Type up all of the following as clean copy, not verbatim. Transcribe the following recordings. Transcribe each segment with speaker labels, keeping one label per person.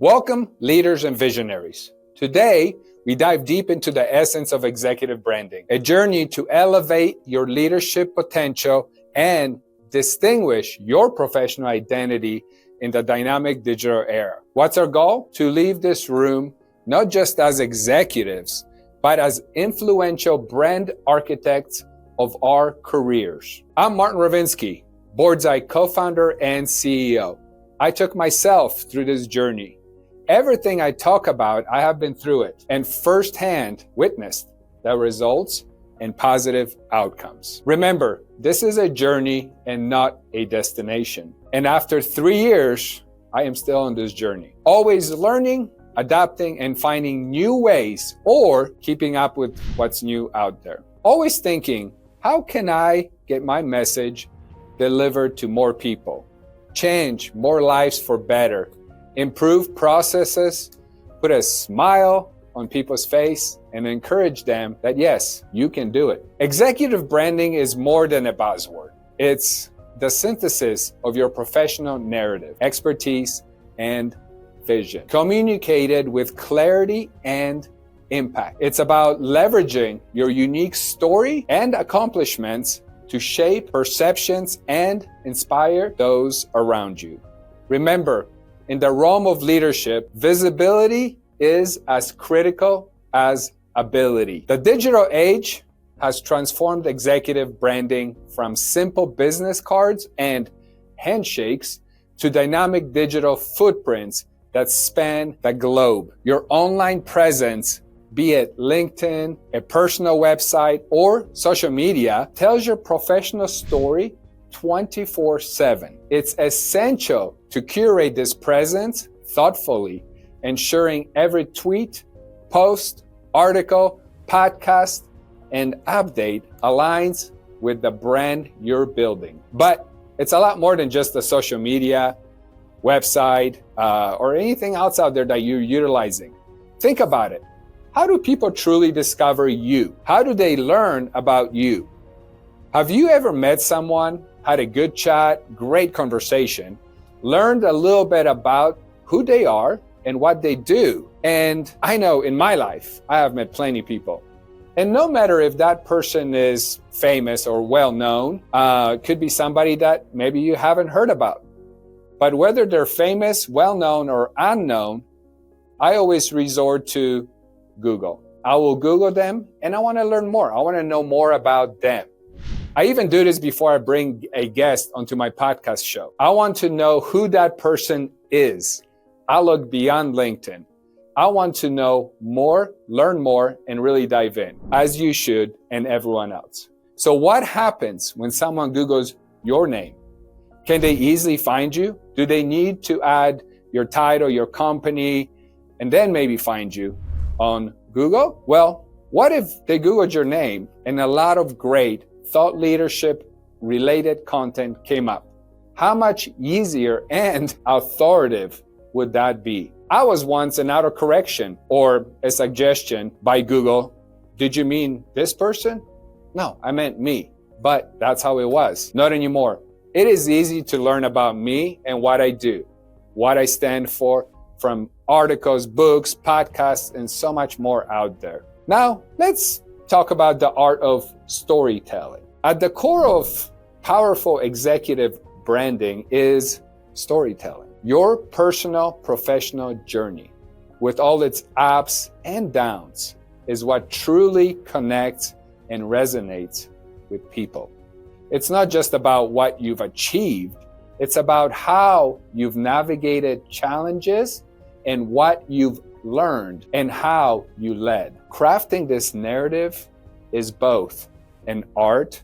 Speaker 1: Welcome, leaders and visionaries. Today, we dive deep into the essence of executive branding, a journey to elevate your leadership potential and distinguish your professional identity in the dynamic digital era. What's our goal? To leave this room not just as executives, but as influential brand architects of our careers. I'm Martin Rowinski, Boardsi co-founder and CEO. I took myself through this journey. Everything I talk about, I have been through it and firsthand witnessed the results and positive outcomes. Remember, this is a journey and not a destination. And after 3 years, I am still on this journey. Always learning, adapting, and finding new ways or keeping up with what's new out there. Always thinking, how can I get my message delivered to more people? Change more lives for better. Improve processes, put a smile on people's face, and encourage them that yes, you can do it. Executive branding is more than a buzzword. It's the synthesis of your professional narrative, expertise, and vision, communicated with clarity and impact. It's about leveraging your unique story and accomplishments to shape perceptions and inspire those around you. Remember, in the realm of leadership, visibility is as critical as ability. The digital age has transformed executive branding from simple business cards and handshakes to dynamic digital footprints that span the globe. Your online presence, be it LinkedIn, a personal website, or social media, tells your professional story 24/7. It's essential to curate this presence thoughtfully, ensuring every tweet, post, article, podcast, and update aligns with the brand you're building. But it's a lot more than just the social media, website, or anything else out there that you're utilizing. Think about it. How do people truly discover you? How do they learn about you? Have you ever met someone, had a good chat, great conversation, learned a little bit about who they are and what they do? And I know in my life, I have met plenty of people. And no matter if that person is famous or well-known, could be somebody that maybe you haven't heard about. But whether they're famous, well-known, or unknown, I always resort to Google. I will Google them and I want to learn more. I want to know more about them. I even do this before I bring a guest onto my podcast show. I want to know who that person is. I look beyond LinkedIn. I want to know more, learn more, and really dive in, as you should and everyone else. So what happens when someone Googles your name? Can they easily find you? Do they need to add your title, your company, and then maybe find you on Google? Well, what if they Googled your name and a lot of great thought leadership related content came up? How much easier and authoritative would that be? I was once an autocorrection or a suggestion by Google. Did you mean this person? No, I meant me. But that's how it was. Not anymore. It is easy to learn about me and what I do, what I stand for, from articles, books, podcasts, and so much more out there. Now, let's talk about the art of storytelling. At the core of powerful executive branding is storytelling. Your personal professional journey, with all its ups and downs, is what truly connects and resonates with people. It's not just about what you've achieved, it's about how you've navigated challenges and what you've learned and how you led. Crafting this narrative is both an art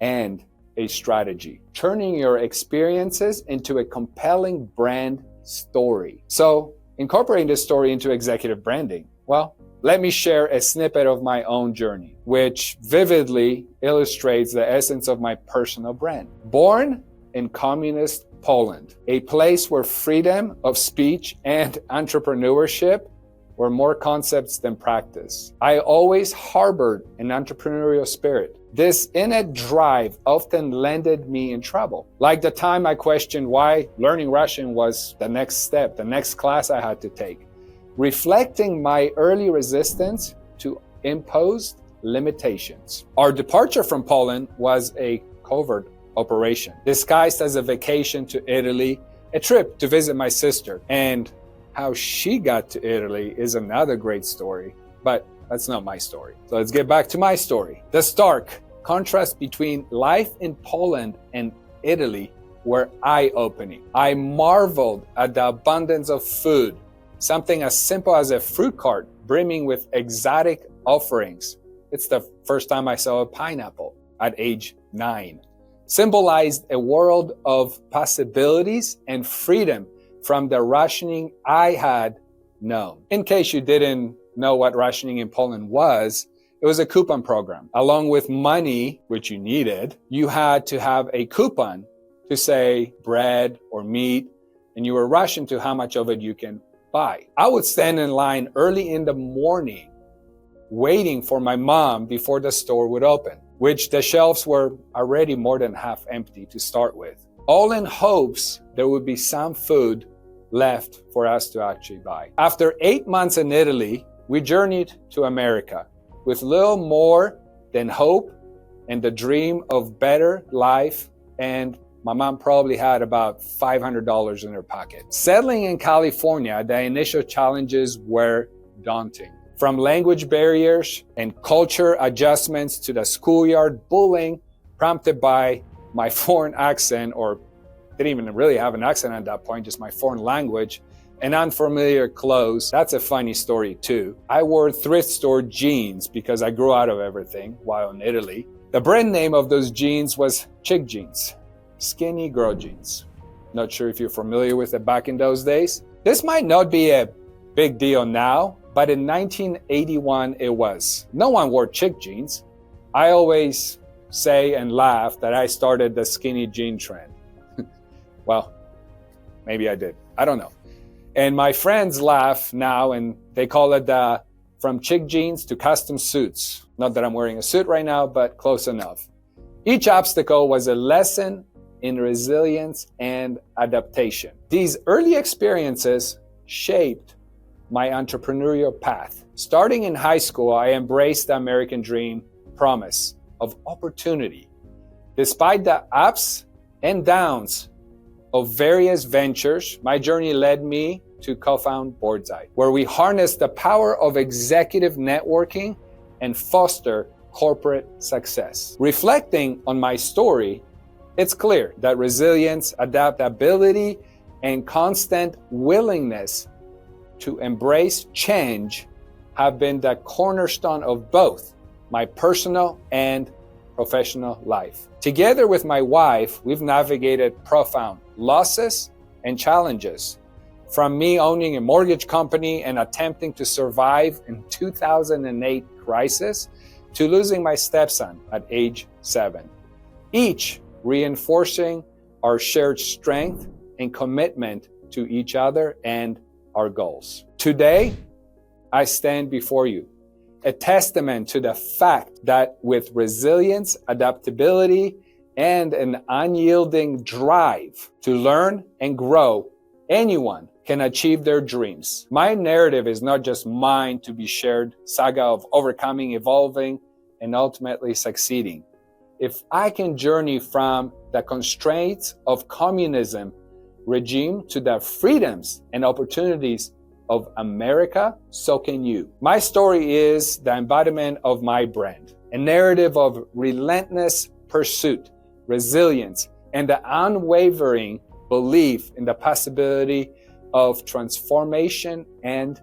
Speaker 1: and a strategy, turning your experiences into a compelling brand story. So, incorporating this story into executive branding, well, let me share a snippet of my own journey, which vividly illustrates the essence of my personal brand. Born in communist Poland, a place where freedom of speech and entrepreneurship were more concepts than practice, I always harbored an entrepreneurial spirit. This innate drive often landed me in trouble. Like the time I questioned why learning Russian was the next step, the next class I had to take, reflecting my early resistance to imposed limitations. Our departure from Poland was a covert operation, disguised as a vacation to Italy, a trip to visit my sister. And how she got to Italy is another great story, but that's not my story. So let's get back to my story. The stark contrast between life in Poland and Italy were eye-opening. I marveled at the abundance of food, something as simple as a fruit cart brimming with exotic offerings. It's the first time I saw a pineapple at age 9. Symbolized a world of possibilities and freedom from the rationing I had known. In case you didn't know what rationing in Poland was, it was a coupon program. Along with money, which you needed, you had to have a coupon to say bread or meat, and you were rationed to how much of it you can buy. I would stand in line early in the morning, waiting for my mom before the store would open, which the shelves were already more than half empty to start with, all in hopes there would be some food left for us to actually buy. After 8 months in Italy, we journeyed to America with little more than hope and the dream of better life, and my mom probably had about $500 in her pocket. Settling in California, the initial challenges were daunting. From language barriers and culture adjustments to the schoolyard bullying prompted by my foreign accent, or didn't even really have an accent at that point, just my foreign language, and unfamiliar clothes. That's a funny story too. I wore thrift store jeans because I grew out of everything while in Italy. The brand name of those jeans was chick jeans, skinny girl jeans. Not sure if you're familiar with it back in those days. This might not be a big deal now, but in 1981 it was. No one wore chick jeans. I always say and laugh that I started the skinny jean trend. Well, maybe I did. I don't know. And my friends laugh now and they call it from chick jeans to custom suits. Not that I'm wearing a suit right now, but close enough. Each obstacle was a lesson in resilience and adaptation. These early experiences shaped my entrepreneurial path. Starting in high school, I embraced the American dream promise of opportunity. Despite the ups and downs of various ventures, my journey led me to co-found Boardsi, where we harness the power of executive networking and foster corporate success. Reflecting on my story, it's clear that resilience, adaptability, and constant willingness to embrace change have been the cornerstone of both my personal and professional life. Together with my wife, we've navigated profound losses and challenges, from me owning a mortgage company and attempting to survive in 2008 crisis to losing my stepson at age 7, each reinforcing our shared strength and commitment to each other and our goals. Today, I stand before you, a testament to the fact that with resilience, adaptability, and an unyielding drive to learn and grow, anyone can achieve their dreams. My narrative is not just mine to be shared, saga of overcoming, evolving, and ultimately succeeding. If I can journey from the constraints of communism regime to the freedoms and opportunities of America, so can you. My story is the embodiment of my brand, a narrative of relentless pursuit, resilience, and the unwavering belief in the possibility of transformation and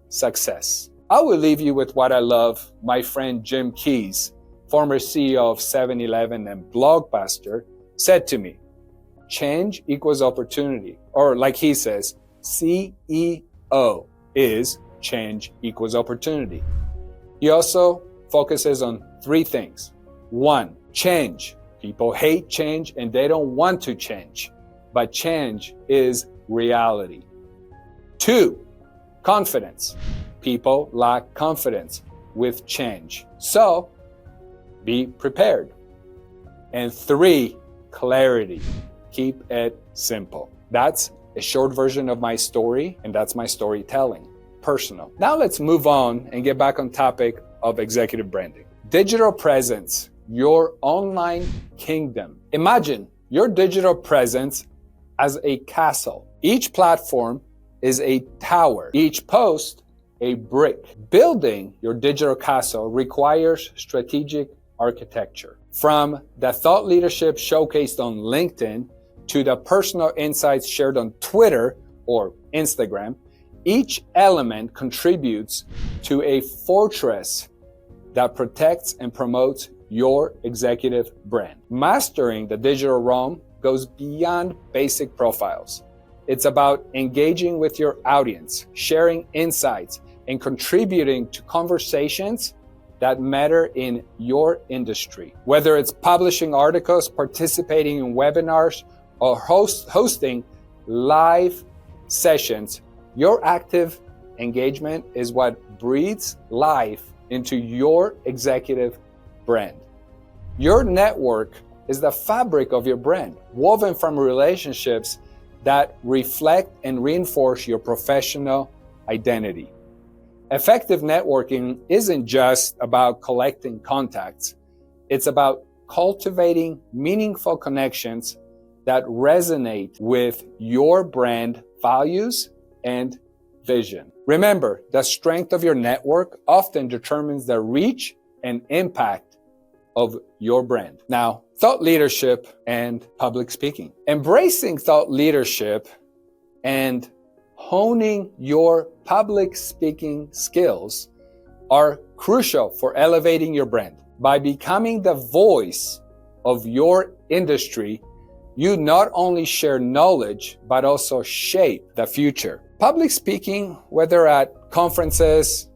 Speaker 1: success. I will leave you with what I love. My friend Jim Keyes, former CEO of 7-Eleven and Blockbuster, said to me, change equals opportunity. Or like he says, CEO is change equals opportunity. He also focuses on 3 things. 1, change. People hate change and they don't want to change, but change is reality. 2, confidence. People lack confidence with change. So Be prepared. And 3, clarity. Keep it simple. That's a short version of my story, and that's my storytelling. Personal. Now let's move on and get back on topic of executive branding. Digital presence, your online kingdom. Imagine your digital presence as a castle. Each platform is a tower. Each post a brick. Building your digital castle requires strategic architecture. From the thought leadership showcased on LinkedIn to the personal insights shared on Twitter or Instagram, each element contributes to a fortress that protects and promotes your executive brand. Mastering the digital realm goes beyond basic profiles. It's about engaging with your audience, sharing insights, and contributing to conversations that matter in your industry. Whether it's publishing articles, participating in webinars, or hosting live sessions, your active engagement is what breathes life into your executive brand. Your network is the fabric of your brand, woven from relationships that reflect and reinforce your professional identity. Effective networking isn't just about collecting contacts. It's about cultivating meaningful connections that resonate with your brand values and vision. Remember, the strength of your network often determines the reach and impact of your brand. Now, thought leadership and public speaking. Embracing thought leadership and honing your public speaking skills are crucial for elevating your brand. By becoming the voice of your industry, you not only share knowledge, but also shape the future. Public speaking, whether at conferences,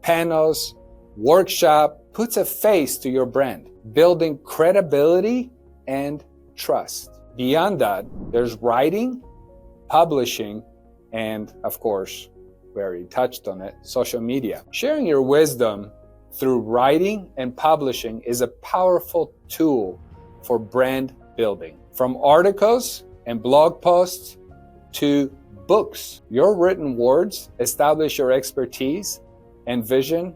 Speaker 1: panels, workshops, puts a face to your brand, building credibility and trust. Beyond that, there's writing, publishing, and of course, we already touched on it, social media. Sharing your wisdom through writing and publishing is a powerful tool for brand building. From articles and blog posts to books, your written words establish your expertise and vision,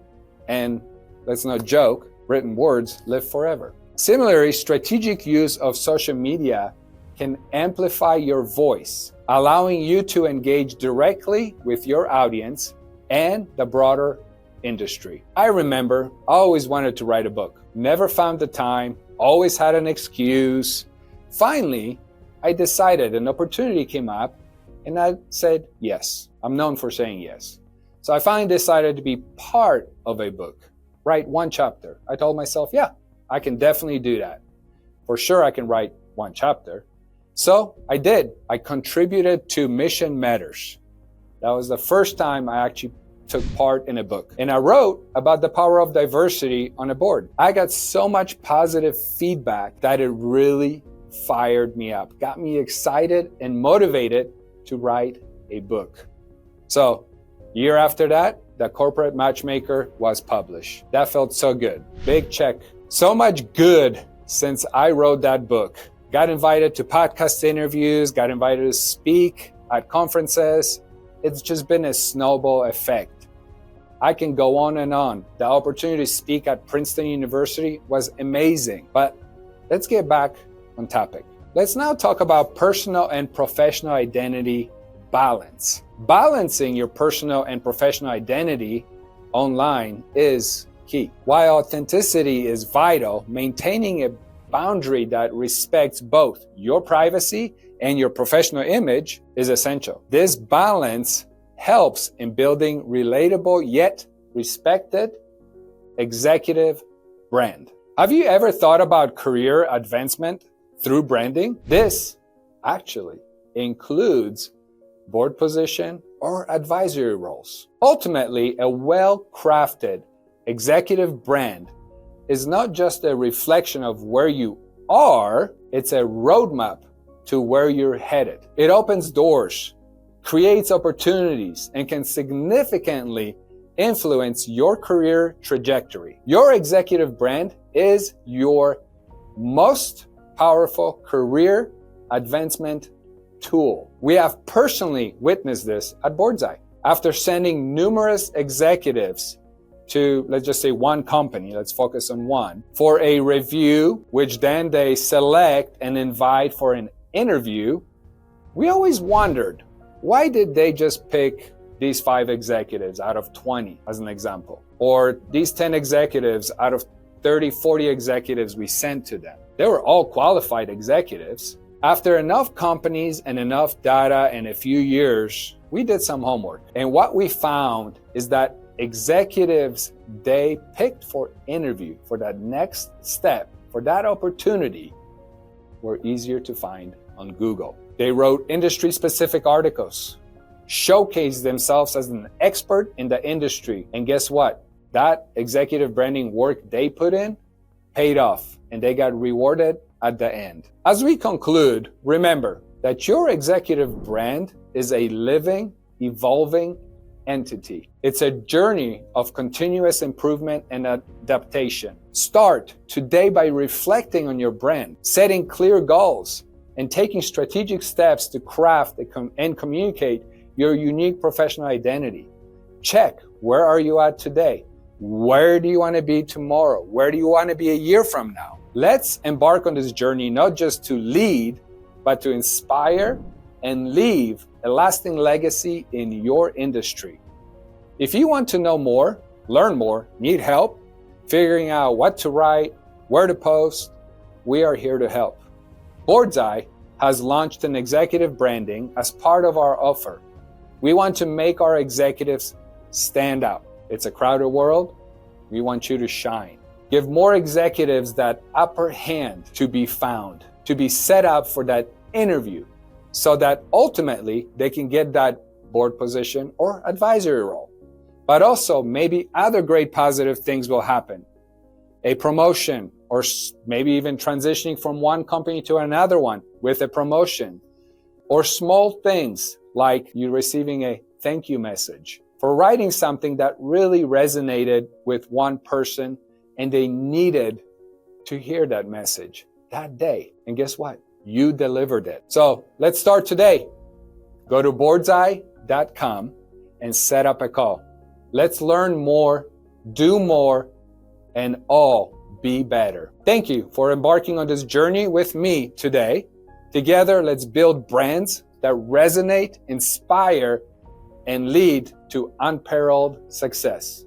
Speaker 1: and let's not joke, written words live forever. Similarly, strategic use of social media can amplify your voice, allowing you to engage directly with your audience and the broader industry. I remember I always wanted to write a book, never found the time, always had an excuse. Finally, I decided an opportunity came up and I said yes. I'm known for saying yes. So I finally decided to be part of a book, write one chapter. I told myself, yeah, I can definitely do that. For sure, I can write one chapter. So I did. I contributed to Mission Matters. That was the first time I actually took part in a book. And I wrote about the power of diversity on a board. I got so much positive feedback that it really fired me up, got me excited and motivated to write a book. So, year after that, The Corporate Matchmaker was published. That felt so good. Big check. So much good since I wrote that book. Got invited to podcast interviews, got invited to speak at conferences. It's just been a snowball effect. I can go on and on. The opportunity to speak at Princeton University was amazing. But let's get back on topic. Let's now talk about personal and professional identity balance. Balancing your personal and professional identity online is key. While authenticity is vital, maintaining a boundary that respects both your privacy and your professional image is essential. This balance helps in building relatable yet respected executive brand. Have you ever thought about career advancement through branding? This actually includes board position or advisory roles. Ultimately, a well-crafted executive brand is not just a reflection of where you are, it's a roadmap to where you're headed. It opens doors, creates opportunities, and can significantly influence your career trajectory. Your executive brand is your most powerful career advancement tool. We have personally witnessed this at Boardsi. After sending numerous executives to, let's just say, one company, let's focus on one, for a review, which then they select and invite for an interview, we always wondered, why did they just pick these 5 executives out of 20, as an example? Or these 10 executives out of 30, 40 executives we sent to them? They were all qualified executives. After enough companies and enough data and a few years, we did some homework. And what we found is that executives they picked for interview, for that next step, for that opportunity, were easier to find on Google. They wrote industry-specific articles, showcased themselves as an expert in the industry. And guess what? That executive branding work they put in paid off, and they got rewarded at the end. As we conclude, remember that your executive brand is a living, evolving entity. It's a journey of continuous improvement and adaptation. Start today by reflecting on your brand, setting clear goals, and taking strategic steps to craft and communicate your unique professional identity. Check, where are you at today? Where do you want to be tomorrow? Where do you want to be a year from now? Let's embark on this journey not just to lead, but to inspire and leave a lasting legacy in your industry. If you want to know more, learn more, need help figuring out what to write, where to post, we are here to help. Boardsi has launched an executive branding as part of our offer. We want to make our executives stand out. It's a crowded world. We want you to shine. Give more executives that upper hand to be found, to be set up for that interview, so that ultimately they can get that board position or advisory role. But also maybe other great positive things will happen. A promotion, or maybe even transitioning from one company to another one with a promotion, or small things like you receiving a thank you message for writing something that really resonated with one person and they needed to hear that message that day. And guess what? You delivered it. So let's start today. Go to boardsi.com and set up a call. Let's learn more, do more, and all be better. Thank you for embarking on this journey with me today. Together, let's build brands that resonate, inspire, and lead to unparalleled success.